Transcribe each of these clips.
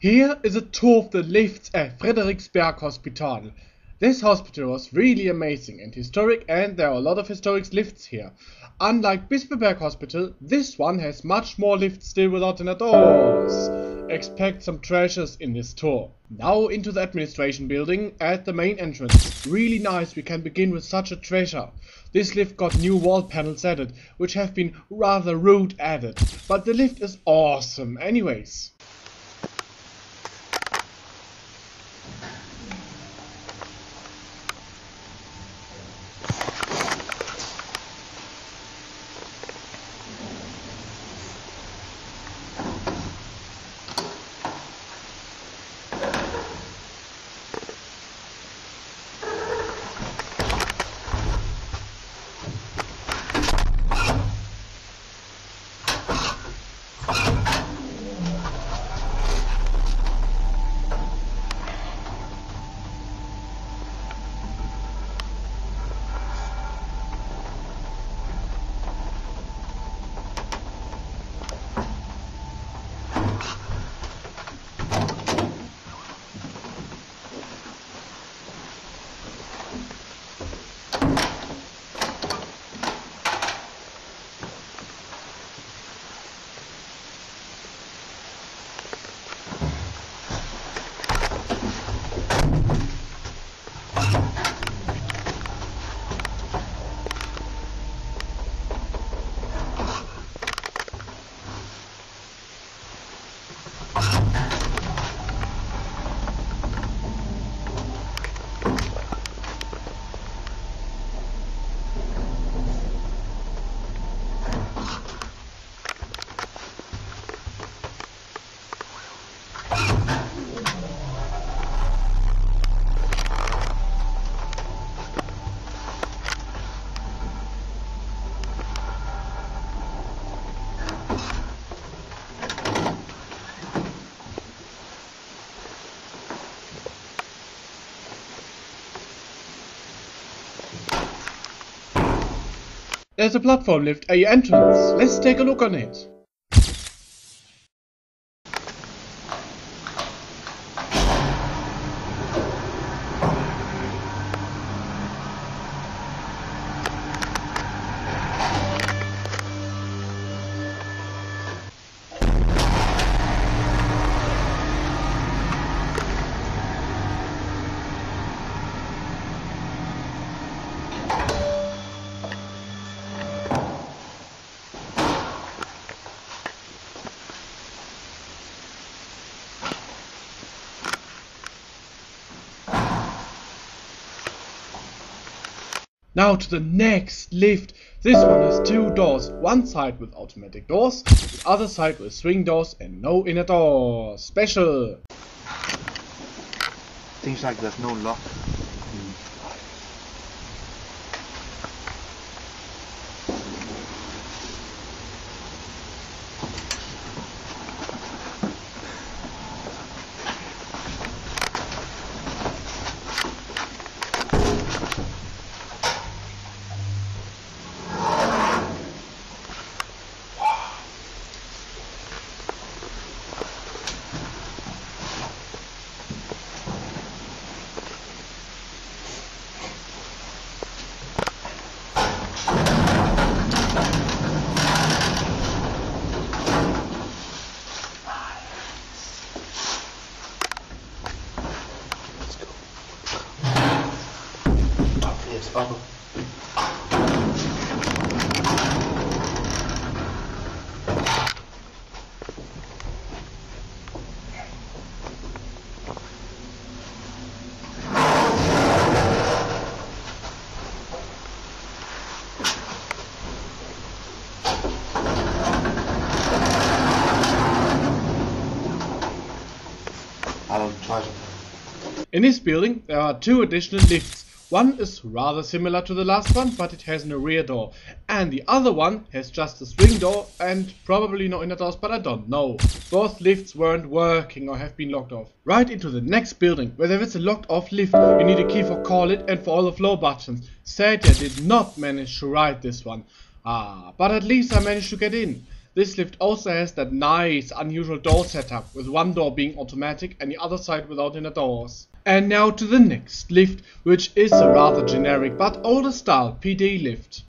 Here is a tour of the lifts at Frederiksberg Hospital. This hospital was really amazing and historic, and there are a lot of historic lifts here. Unlike Bispebjerg Hospital, this one has much more lifts still without inner doors. Expect some treasures in this tour. Now into the administration building at the main entrance. Really nice, we can begin with such a treasure. This lift got new wall panels added, which have been rather rude added. But the lift is awesome anyways. There's a platform lift at your entrance. Let's take a look on it. Now to the next lift. This one has two doors, one side with automatic doors, the other side with swing doors and no inner door. Special! Seems like there's no lock. In this building there are two additional lifts. One is rather similar to the last one, but it has no rear door, and the other one has just a swing door and probably no inner doors, but I don't know. Both lifts weren't working or have been locked off. Right into the next building, where there is a locked off lift. You need a key for call it and for all the floor buttons. Sadly I did not manage to ride this one. But at least I managed to get in. This lift also has that nice unusual door setup, with one door being automatic and the other side without inner doors. And now to the next lift, which is a rather generic but older style PD lift.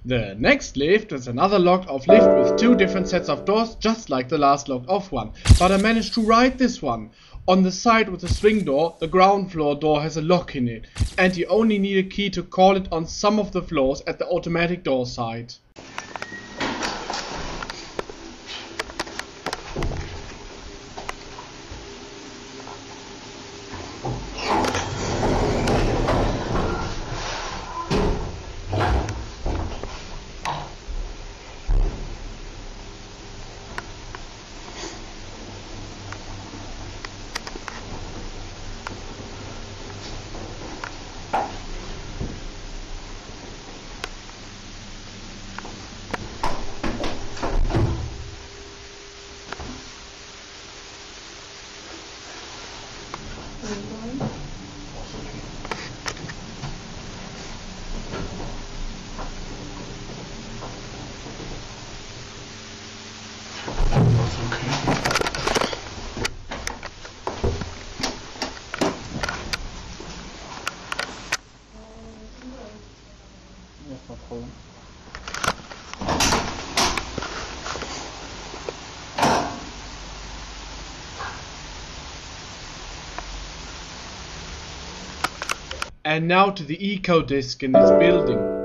The next lift is another locked off lift with two different sets of doors, just like the last locked off one, but I managed to ride this one. On the side with the swing door, the ground floor door has a lock in it, and you only need a key to call it on some of the floors at the automatic door side. And now to the EcoDisc in this building.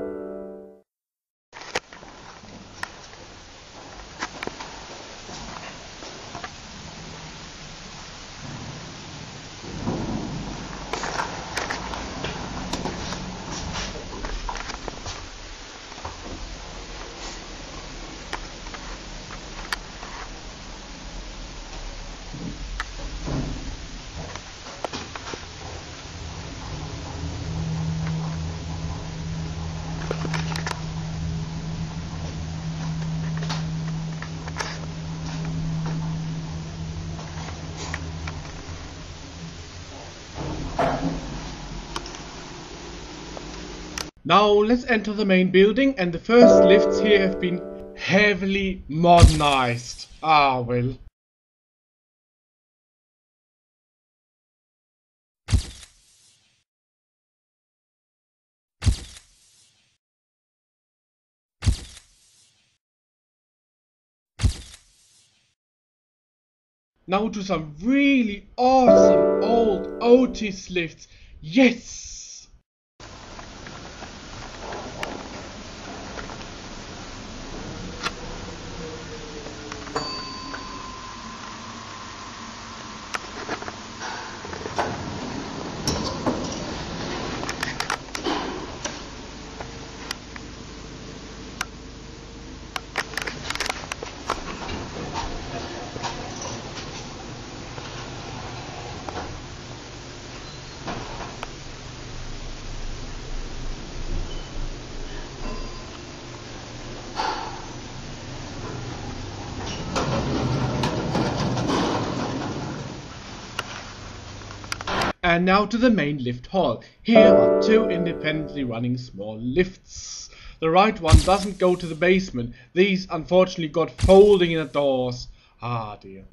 Now let's enter the main building, and the first lifts here have been heavily modernized. Ah well. Now to some really awesome old OTIS lifts. Yes! And now to the main lift hall. Here are two independently running small lifts. The right one doesn't go to the basement. These unfortunately got folding inner doors. Ah dear.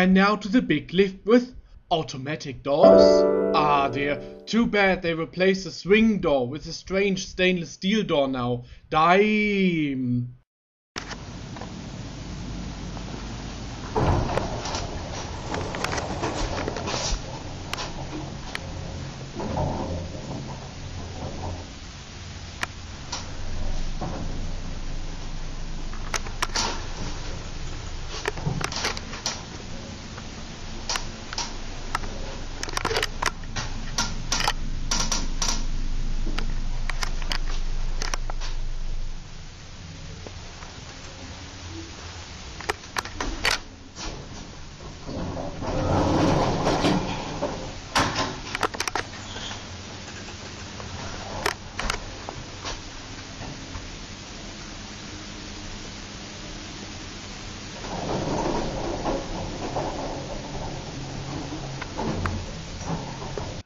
And now to the big lift with automatic doors. Ah dear, too bad they replaced the swing door with a strange stainless steel door now. Dime.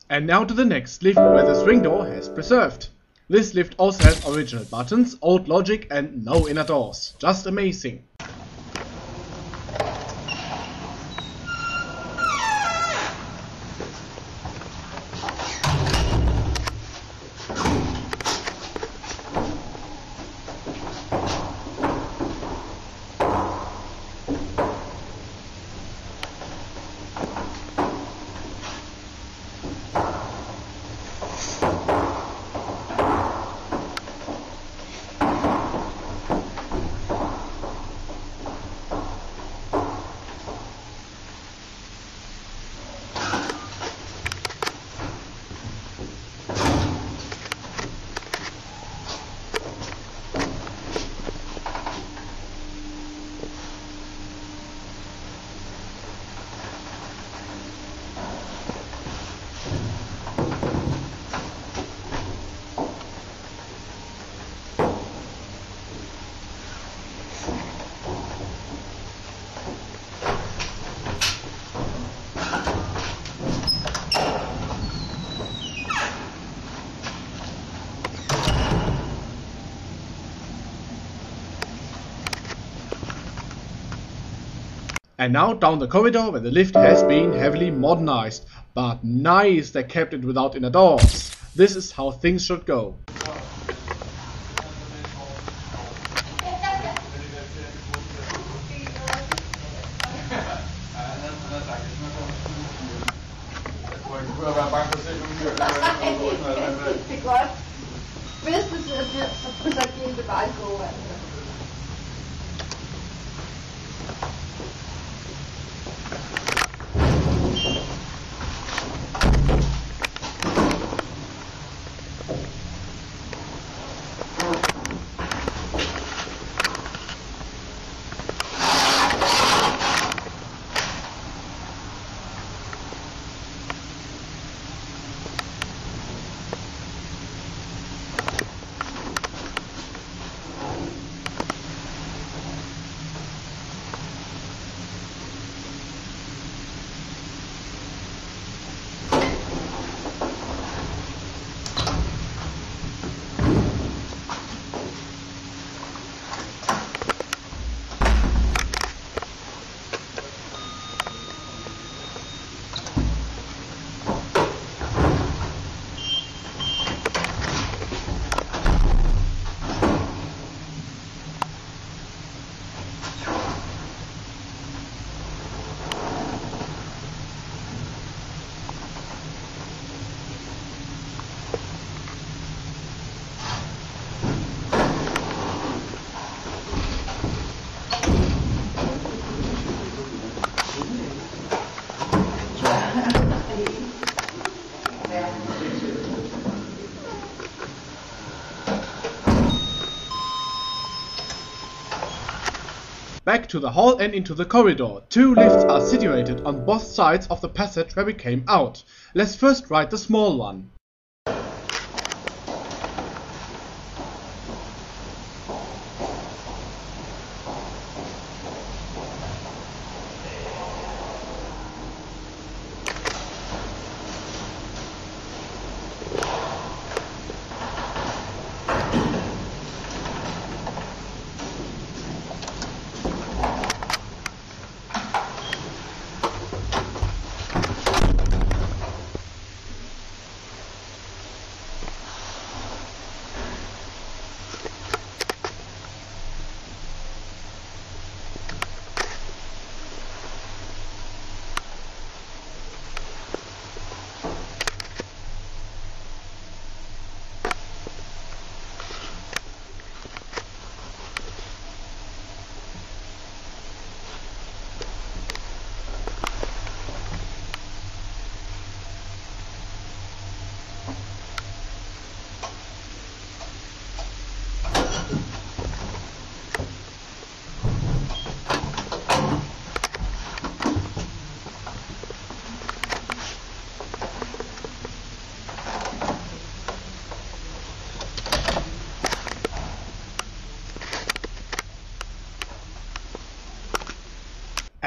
And now to the next lift where the swing door has preserved. This lift also has original buttons, old logic and no inner doors. Just amazing. And now down the corridor where the lift has been heavily modernized. But nice, they kept it without inner doors. This is how things should go. Back to the hall and into the corridor. Two lifts are situated on both sides of the passage where we came out. Let's first ride the small one.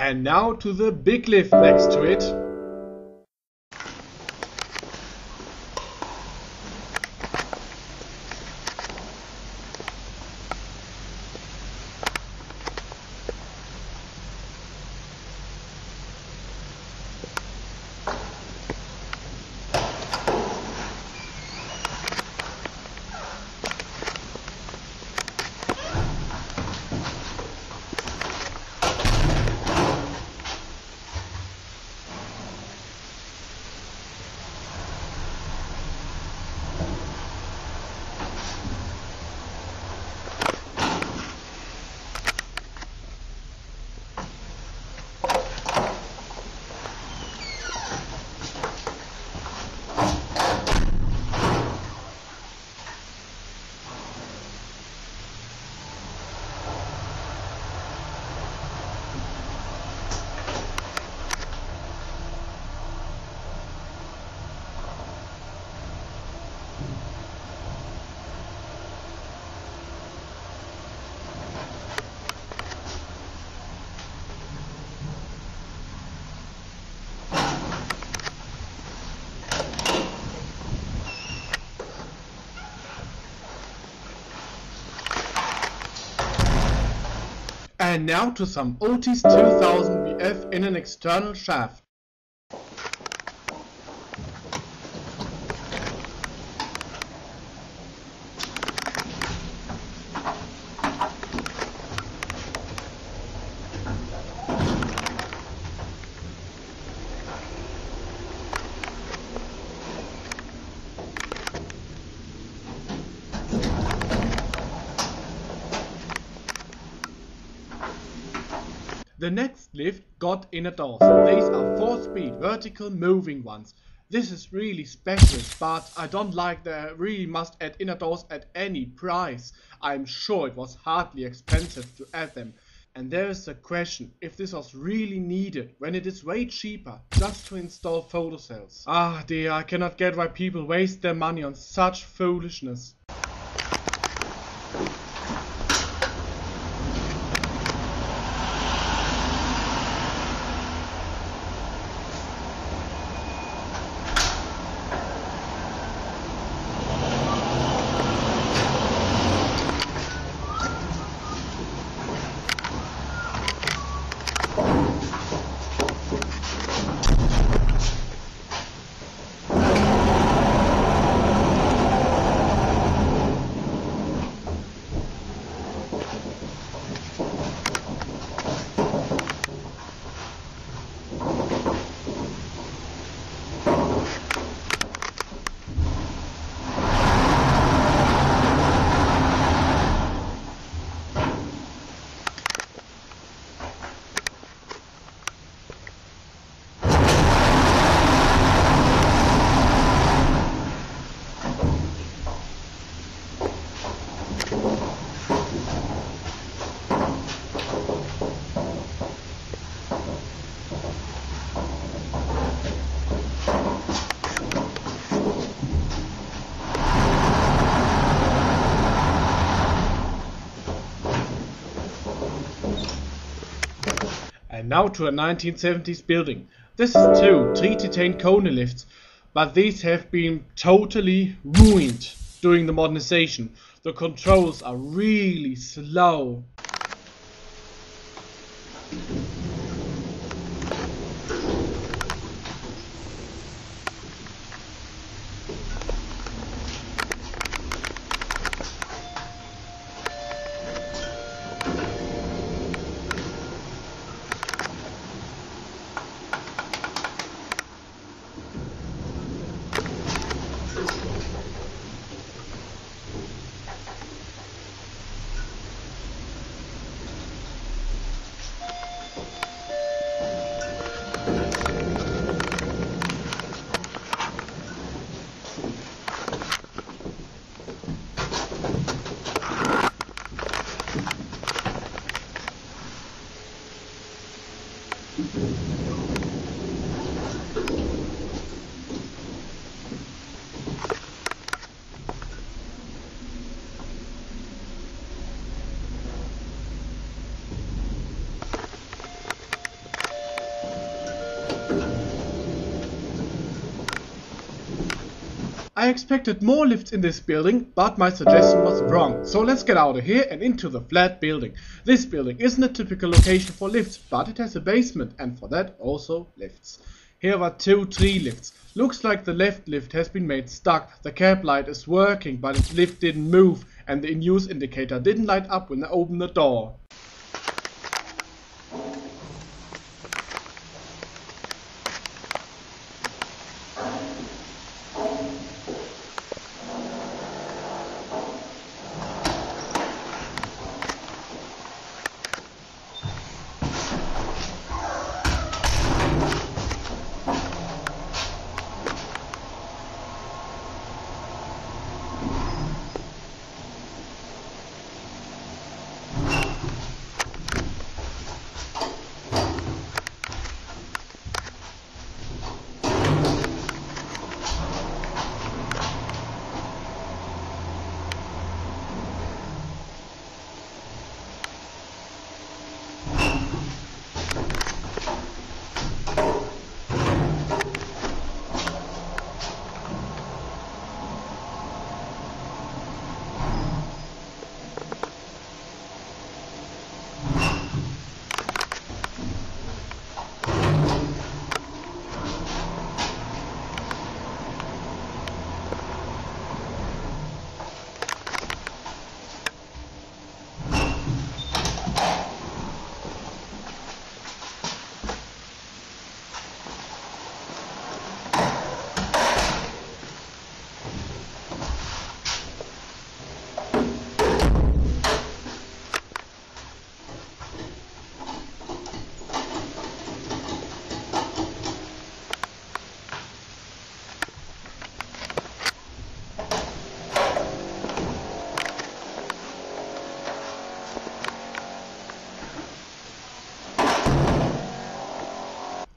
And now to the big lift next to it. And now to some OTIS 2000 VF in an external shaft. The next lift got inner doors. These are 4-speed vertical moving ones. This is really special, but I don't like they really must add inner doors at any price. I'm sure it was hardly expensive to add them. And there is the question if this was really needed when it is way cheaper just to install photo cells. Ah dear, I cannot get why people waste their money on such foolishness. And now to a 1970s building. This is two Thrige-TITAN-KONE lifts, but these have been totally ruined during the modernization. The controls are really slow. I expected more lifts in this building, but my suggestion was wrong. So let's get out of here and into the flat building. This building isn't a typical location for lifts, but it has a basement and for that also lifts. Here are 2 tree lifts. Looks like the left lift has been made stuck. The cab light is working, but its lift didn't move and the in-use indicator didn't light up when I opened the door.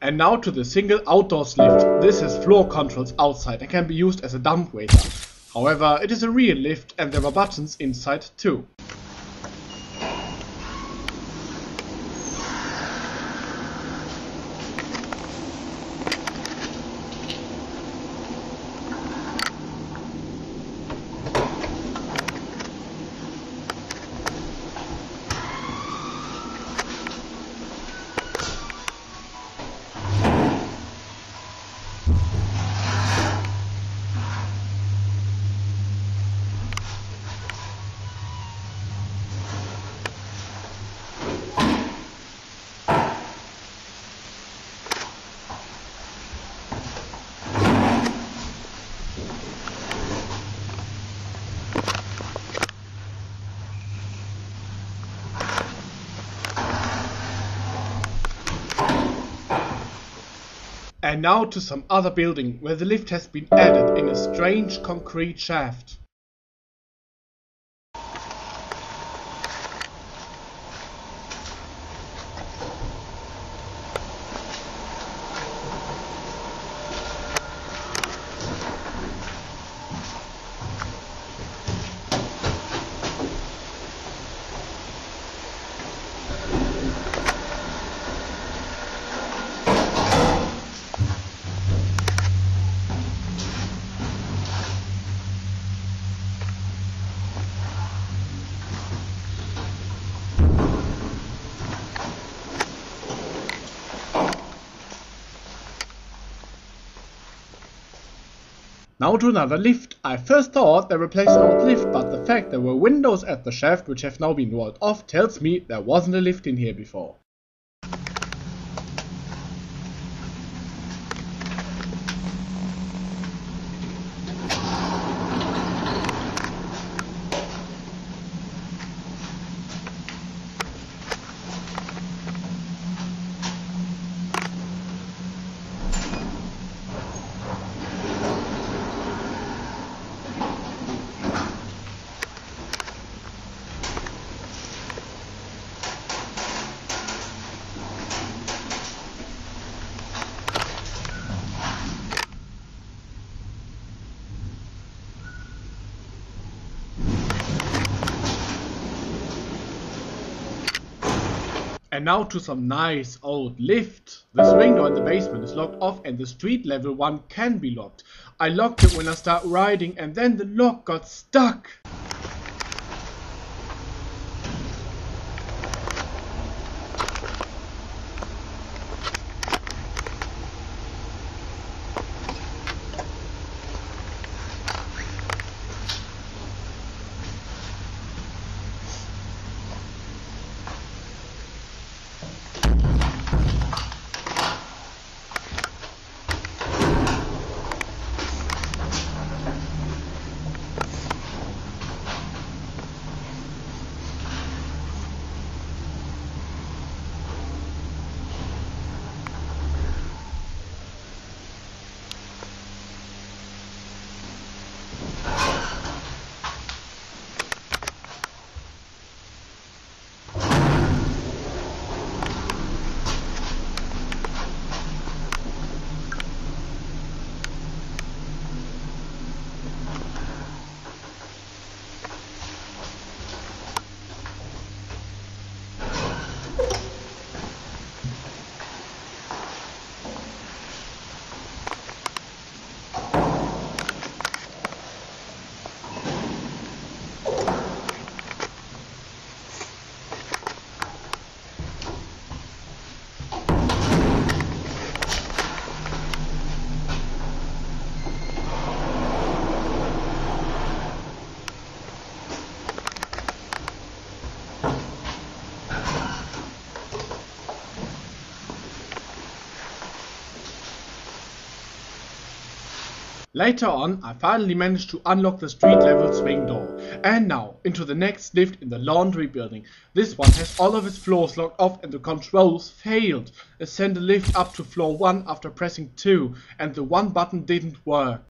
And now to the single outdoors lift. This has floor controls outside and can be used as a dumbwaiter. However, it is a real lift and there are buttons inside too. And now to some other building where the lift has been added in a strange concrete shaft. Now to another lift. I first thought they replaced an old lift, but the fact there were windows at the shaft which have now been walled off tells me there wasn't a lift in here before. And now to some nice old lift. The swing door in the basement is locked off and the street level one can be locked. I locked it when I start riding and then the lock got stuck. Later on, I finally managed to unlock the street level swing door. And now, into the next lift in the laundry building. This one has all of its floors locked off and the controls failed. I sent the lift up to floor 1 after pressing 2 and the 1 button didn't work.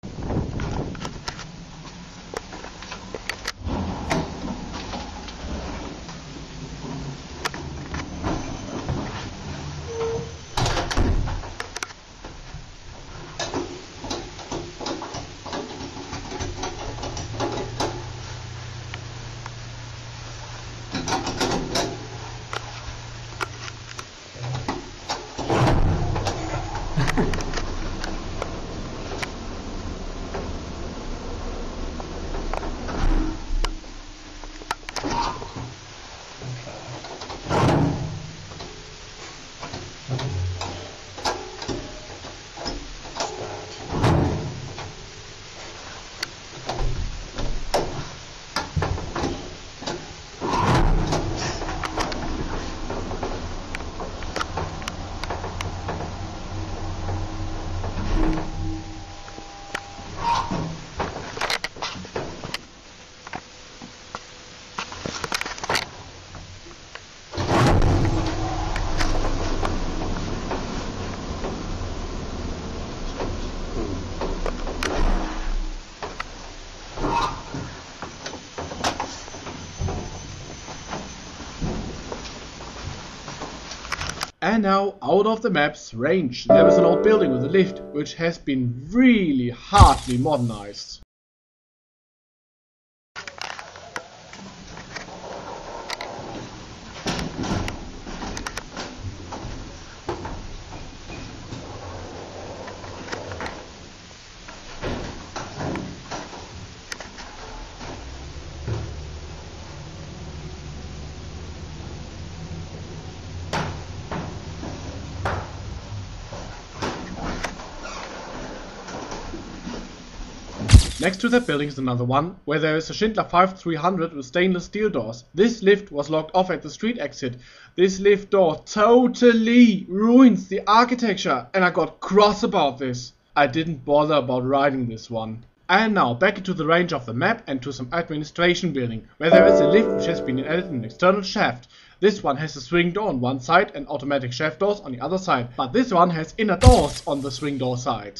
And now, out of the map's range, there is an old building with a lift, which has been really hardly modernized. Next to that building is another one, where there is a Schindler 5300 with stainless steel doors. This lift was locked off at the street exit. This lift door totally ruins the architecture, and I got cross about this. I didn't bother about riding this one. And now back into the range of the map and to some administration building, where there is a lift which has been added an external shaft. This one has a swing door on one side and automatic shaft doors on the other side, but this one has inner doors on the swing door side.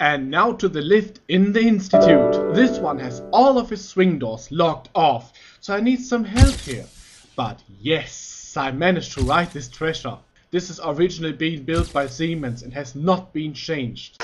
And now to the lift in the institute. This one has all of his swing doors locked off, so I need some help here. But yes, I managed to ride this treasure. This is originally being built by Siemens and has not been changed.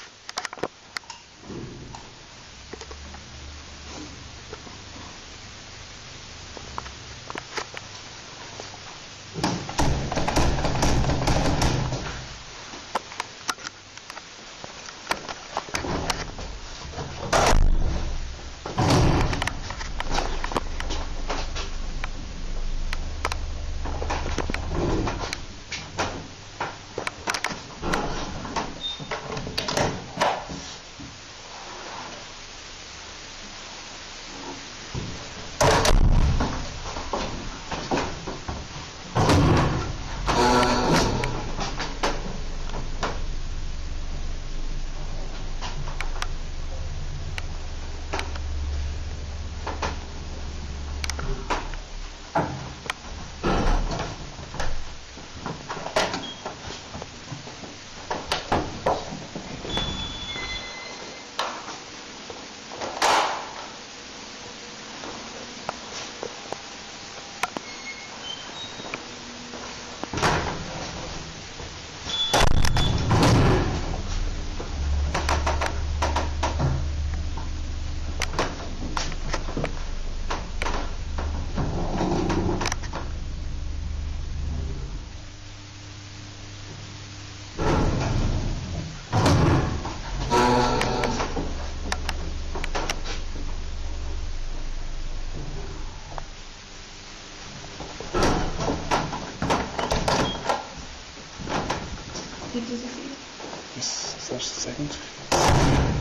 Did you see it? Yes, just a second.